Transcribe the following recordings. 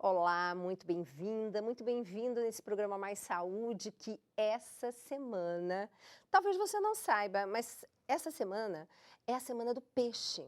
Olá, muito bem-vinda, muito bem-vindo nesse programa Mais Saúde, que essa semana, talvez você não saiba, mas essa semana é a semana do peixe.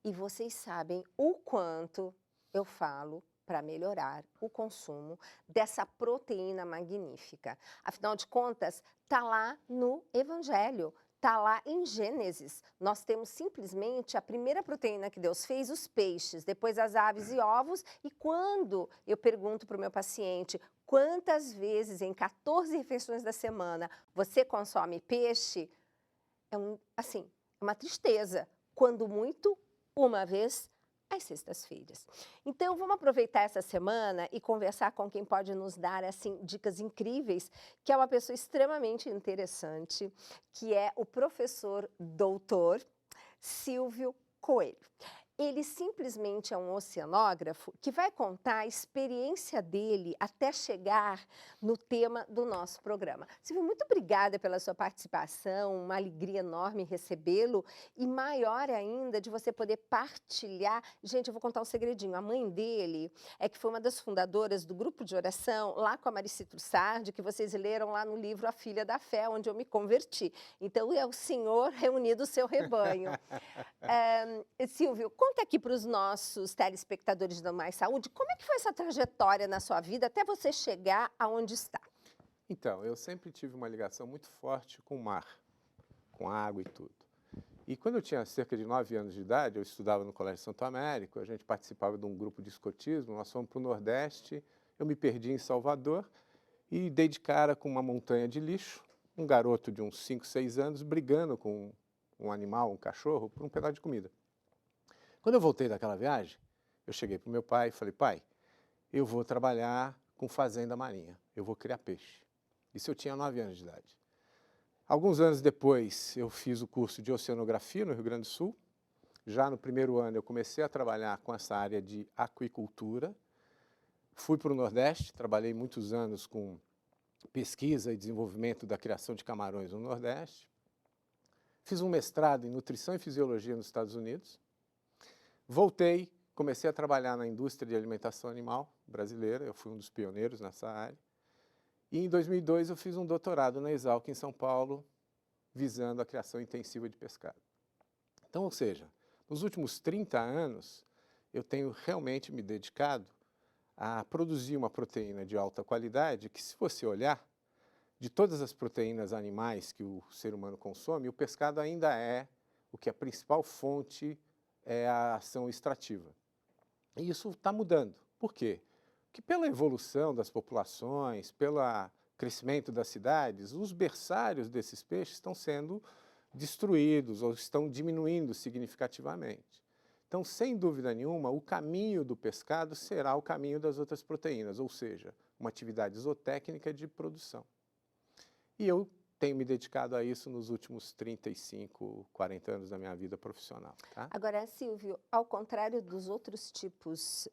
E vocês sabem o quanto eu falo para melhorar o consumo dessa proteína magnífica. Afinal de contas, tá lá no Evangelho. Está lá em Gênesis. Nós temos simplesmente a primeira proteína que Deus fez, os peixes, depois as aves e ovos. E quando eu pergunto para o meu paciente quantas vezes em 14 refeições da semana você consome peixe, assim, é uma tristeza. Quando muito, uma vez às sextas-feiras. Então, vamos aproveitar essa semana e conversar com quem pode nos dar, assim, dicas incríveis, que é uma pessoa extremamente interessante, que é o professor doutor Silvio Coelho. Ele simplesmente é um oceanógrafo que vai contar a experiência dele até chegar no tema do nosso programa. Silvio, muito obrigada pela sua participação, uma alegria enorme recebê-lo e maior ainda de você poder partilhar. Gente, eu vou contar um segredinho. A mãe dele é que foi uma das fundadoras do grupo de oração lá com a Marici Trussardi, que vocês leram lá no livro A Filha da Fé, onde eu me converti. Então, é o Senhor reunido o seu rebanho. Silvio, conta aqui para os nossos telespectadores do Mais Saúde, como é que foi essa trajetória na sua vida até você chegar aonde está? Então, eu sempre tive uma ligação muito forte com o mar, com água e tudo. E quando eu tinha cerca de 9 anos de idade, eu estudava no Colégio Santo Américo, a gente participava de um grupo de escotismo, nós fomos para o Nordeste, eu me perdi em Salvador e dei de cara com uma montanha de lixo, um garoto de uns 5, 6 anos brigando com um animal, um cachorro, por um pedaço de comida. Quando eu voltei daquela viagem, eu cheguei para o meu pai e falei, pai, eu vou trabalhar com fazenda marinha, eu vou criar peixe. Isso eu tinha 9 anos de idade. Alguns anos depois, eu fiz o curso de oceanografia no Rio Grande do Sul. Já no primeiro ano, eu comecei a trabalhar com essa área de aquicultura. Fui para o Nordeste, trabalhei muitos anos com pesquisa e desenvolvimento da criação de camarões no Nordeste. Fiz um mestrado em nutrição e fisiologia nos Estados Unidos. Voltei, comecei a trabalhar na indústria de alimentação animal brasileira, eu fui um dos pioneiros nessa área. E em 2002 eu fiz um doutorado na Exalc em São Paulo, visando a criação intensiva de pescado. Então, ou seja, nos últimos 30 anos, eu tenho realmente me dedicado a produzir uma proteína de alta qualidade que, se você olhar, de todas as proteínas animais que o ser humano consome, o pescado ainda é o que a principal fonte é a ação extrativa. E isso está mudando. Por quê? Porque pela evolução das populações, pelo crescimento das cidades, os berçários desses peixes estão sendo destruídos ou estão diminuindo significativamente. Então, sem dúvida nenhuma, o caminho do pescado será o caminho das outras proteínas, ou seja, uma atividade zootécnica de produção. E eu tenho me dedicado a isso nos últimos 35, 40 anos da minha vida profissional. Tá? Agora, Silvio, ao contrário dos outros tipos,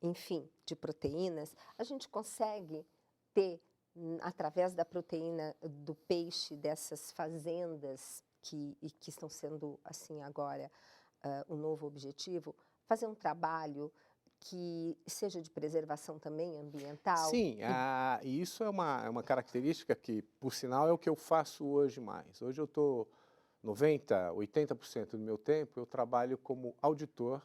enfim, de proteínas, a gente consegue ter, através da proteína do peixe, dessas fazendas que estão sendo, assim, agora, o novo objetivo, fazer um trabalho que seja de preservação também ambiental? Sim, e isso é uma característica que, por sinal, é o que eu faço hoje mais. Hoje eu estou 90%, 80% do meu tempo, eu trabalho como auditor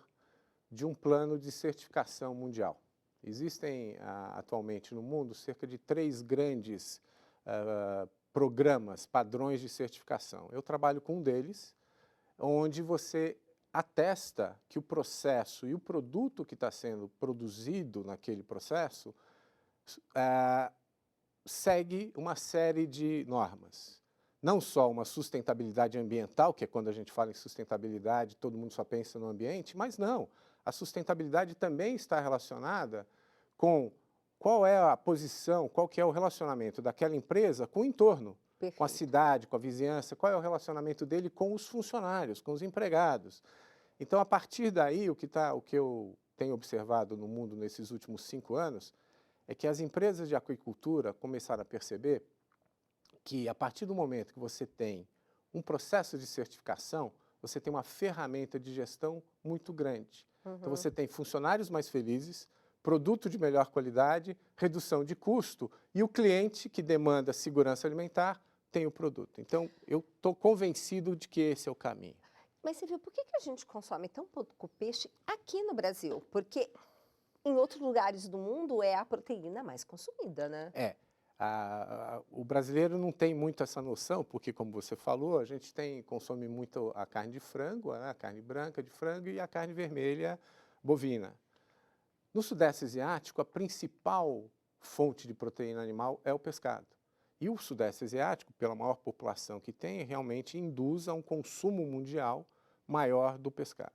de um plano de certificação mundial. Existem atualmente no mundo cerca de 3 grandes programas, padrões de certificação. Eu trabalho com um deles, onde você atesta que o processo e o produto que está sendo produzido naquele processo segue uma série de normas. Não só uma sustentabilidade ambiental, que é quando a gente fala em sustentabilidade, todo mundo só pensa no ambiente, mas não. A sustentabilidade também está relacionada com qual é a posição, qual que é o relacionamento daquela empresa com o entorno, Perfeito. com a cidade, com a vizinhança, qual é o relacionamento dele com os funcionários, com os empregados. Então, a partir daí, o que eu tenho observado no mundo nesses últimos 5 anos é que as empresas de aquicultura começaram a perceber que, a partir do momento que você tem um processo de certificação, você tem uma ferramenta de gestão muito grande. Então, você tem funcionários mais felizes, produto de melhor qualidade, redução de custo, e o cliente que demanda segurança alimentar tem o produto. Então, eu estou convencido de que esse é o caminho. Mas você viu, por que a gente consome tão pouco peixe aqui no Brasil? Porque em outros lugares do mundo é a proteína mais consumida, né? O brasileiro não tem muito essa noção, porque, como você falou, a gente consome muito a carne de frango, né, a carne branca de frango e a carne vermelha bovina. No Sudeste Asiático, a principal fonte de proteína animal é o pescado. E o Sudeste Asiático, pela maior população que tem, realmente induz a um consumo mundial maior do pescado.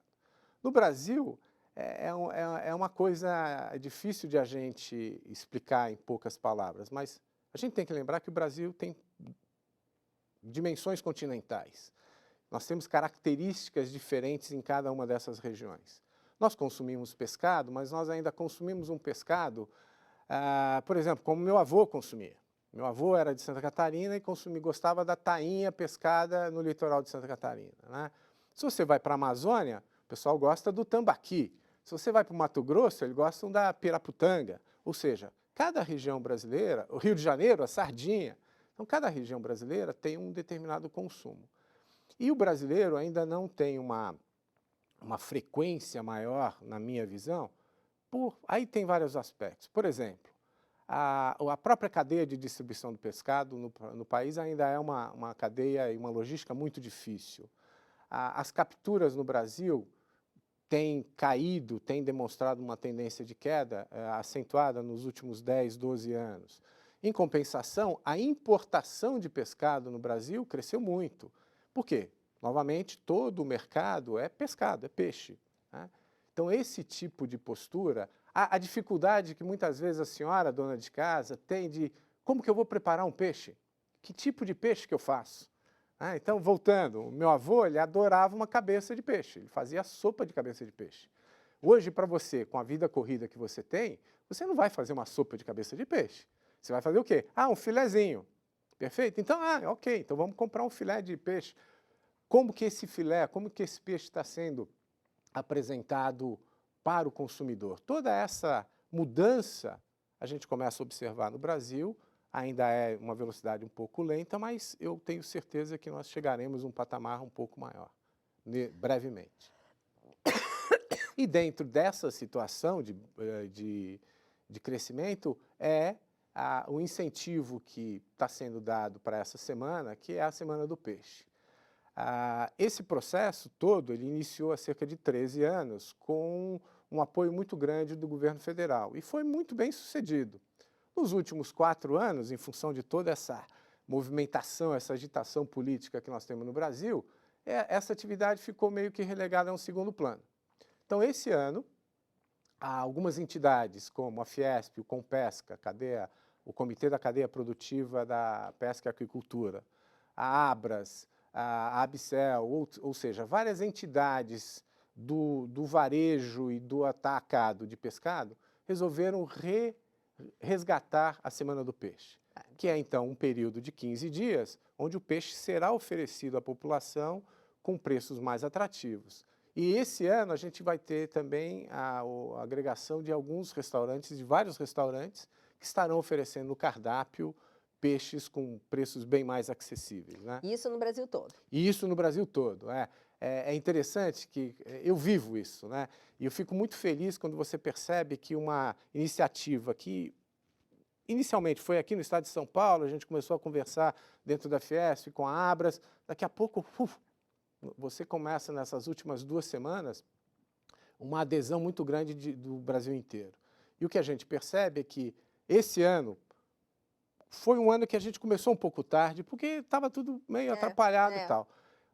No Brasil, é uma coisa difícil de a gente explicar em poucas palavras, mas a gente tem que lembrar que o Brasil tem dimensões continentais. Nós temos características diferentes em cada uma dessas regiões. Nós consumimos pescado, mas nós ainda consumimos um pescado, por exemplo, como meu avô consumia. Meu avô era de Santa Catarina e gostava da tainha pescada no litoral de Santa Catarina, né? Se você vai para a Amazônia, o pessoal gosta do tambaqui. Se você vai para o Mato Grosso, eles gostam da piraputanga. Ou seja, cada região brasileira, o Rio de Janeiro, a sardinha. Então, cada região brasileira tem um determinado consumo. E o brasileiro ainda não tem uma frequência maior, na minha visão, aí tem vários aspectos. Por exemplo, a própria cadeia de distribuição do pescado no país ainda é uma cadeia e uma logística muito difícil. As capturas no Brasil têm caído, têm demonstrado uma tendência de queda acentuada nos últimos 10, 12 anos. Em compensação, a importação de pescado no Brasil cresceu muito. Por quê? Novamente, todo o mercado é pescado, é peixe, né? Então, esse tipo de postura, a dificuldade que muitas vezes a senhora, dona de casa, tem de como que eu vou preparar um peixe? Que tipo de peixe que eu faço? Então, voltando, o meu avô, ele adorava uma cabeça de peixe, ele fazia sopa de cabeça de peixe. Hoje, para você, com a vida corrida que você tem, você não vai fazer uma sopa de cabeça de peixe. Você vai fazer o quê? Um filezinho. Perfeito? Então, ok, então vamos comprar um filé de peixe. Como que esse filé, como que esse peixe está sendo apresentado para o consumidor? Toda essa mudança a gente começa a observar no Brasil. Ainda é uma velocidade um pouco lenta, mas eu tenho certeza que nós chegaremos a um patamar um pouco maior, brevemente. E dentro dessa situação de crescimento o incentivo que está sendo dado para essa semana, que é a Semana do Peixe. Esse processo todo, ele iniciou há cerca de 13 anos com um apoio muito grande do governo federal e foi muito bem sucedido. Nos últimos 4 anos, em função de toda essa movimentação, essa agitação política que nós temos no Brasil, essa atividade ficou meio que relegada a um segundo plano. Então, esse ano, algumas entidades como a Fiesp, o Compesca, o Comitê da Cadeia Produtiva da Pesca e Aquicultura, a Abras, a Abicel, ou seja, várias entidades do varejo e do atacado de pescado, resolveram resgatar a Semana do Peixe, que é, então, um período de 15 dias, onde o peixe será oferecido à população com preços mais atrativos. E esse ano a gente vai ter também a agregação de alguns restaurantes, de vários restaurantes, que estarão oferecendo no cardápio peixes com preços bem mais acessíveis, né? Isso no Brasil todo? E isso no Brasil todo, É interessante que eu vivo isso, né? E eu fico muito feliz quando você percebe que uma iniciativa que inicialmente foi aqui no estado de São Paulo, a gente começou a conversar dentro da Fiesp com a Abras, daqui a pouco você começa nessas últimas 2 semanas uma adesão muito grande do Brasil inteiro. E o que a gente percebe é que esse ano foi um ano que a gente começou um pouco tarde, porque estava tudo meio atrapalhado e tal.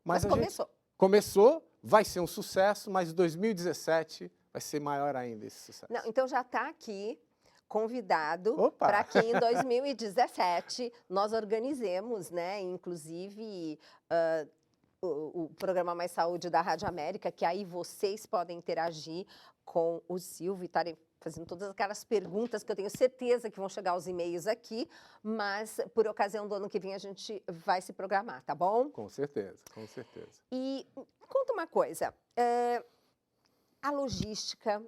Mas começou. Começou, vai ser um sucesso, mas 2017 vai ser maior ainda esse sucesso. Não, então já está aqui convidado para que em 2017 nós organizemos, né, inclusive o programa Mais Saúde da Rádio América, que aí vocês podem interagir com o Silvio e estarem fazendo todas aquelas perguntas que eu tenho certeza que vão chegar os e-mails aqui, mas por ocasião do ano que vem a gente vai se programar, tá bom? Com certeza, com certeza. E conta uma coisa, a logística,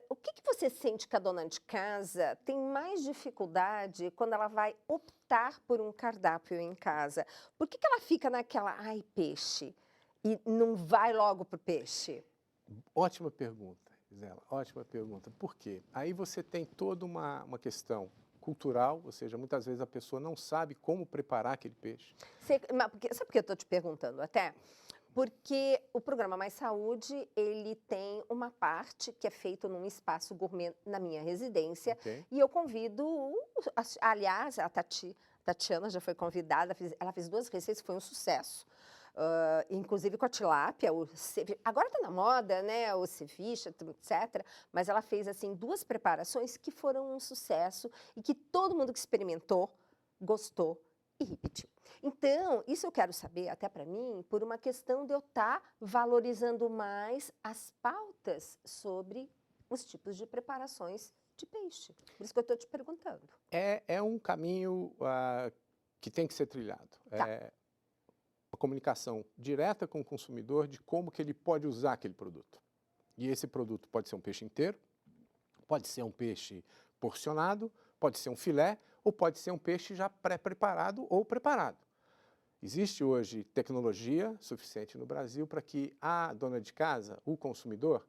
O que que você sente que a dona de casa tem mais dificuldade quando ela vai optar por um cardápio em casa? Por que que ela fica naquela, ai, peixe, e não vai logo pro peixe? Ótima pergunta, Gisela, ótima pergunta. Por quê? Aí você tem toda uma questão cultural, ou seja, muitas vezes a pessoa não sabe como preparar aquele peixe. Sabe por que eu estou te perguntando até? Porque o programa Mais Saúde, ele tem uma parte que é feito num espaço gourmet na minha residência, Ok? e eu convido, aliás, Tatiana já foi convidada, ela fez 2 receitas, foi um sucesso. Inclusive com a tilápia, agora está na moda, né, o ceviche, etc. Mas ela fez, assim, 2 preparações que foram um sucesso e que todo mundo que experimentou gostou e repetiu. Então, isso eu quero saber, até para mim, por uma questão de eu estar valorizando mais as pautas sobre os tipos de preparações de peixe. Por isso que eu estou te perguntando. É um caminho que tem que ser trilhado. Tá. É uma comunicação direta com o consumidor de como que ele pode usar aquele produto. E esse produto pode ser um peixe inteiro, pode ser um peixe porcionado, pode ser um filé, ou pode ser um peixe já pré-preparado ou preparado. Existe hoje tecnologia suficiente no Brasil para que a dona de casa, o consumidor,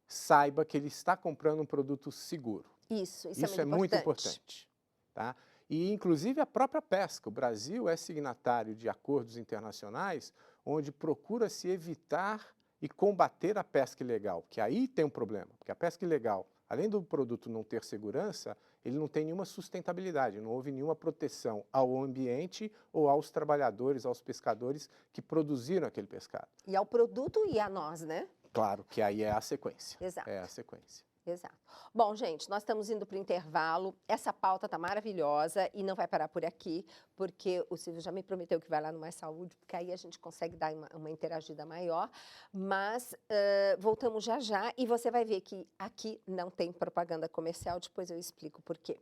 saiba que ele está comprando um produto seguro. Isso Isso é muito importante. Tá? E, inclusive, a própria pesca. O Brasil é signatário de acordos internacionais onde procura-se evitar e combater a pesca ilegal, que aí tem um problema, porque a pesca ilegal, além do produto não ter segurança, ele não tem nenhuma sustentabilidade, não houve nenhuma proteção ao ambiente ou aos trabalhadores, aos pescadores que produziram aquele pescado. E ao produto e a nós, né? Claro que aí é a sequência. Exato. É a sequência. Exato. Bom, gente, nós estamos indo para o intervalo. Essa pauta está maravilhosa e não vai parar por aqui, porque o Silvio já me prometeu que vai lá no Mais Saúde, porque aí a gente consegue dar uma interagida maior. Mas voltamos já já e você vai ver que aqui não tem propaganda comercial, depois eu explico por quê.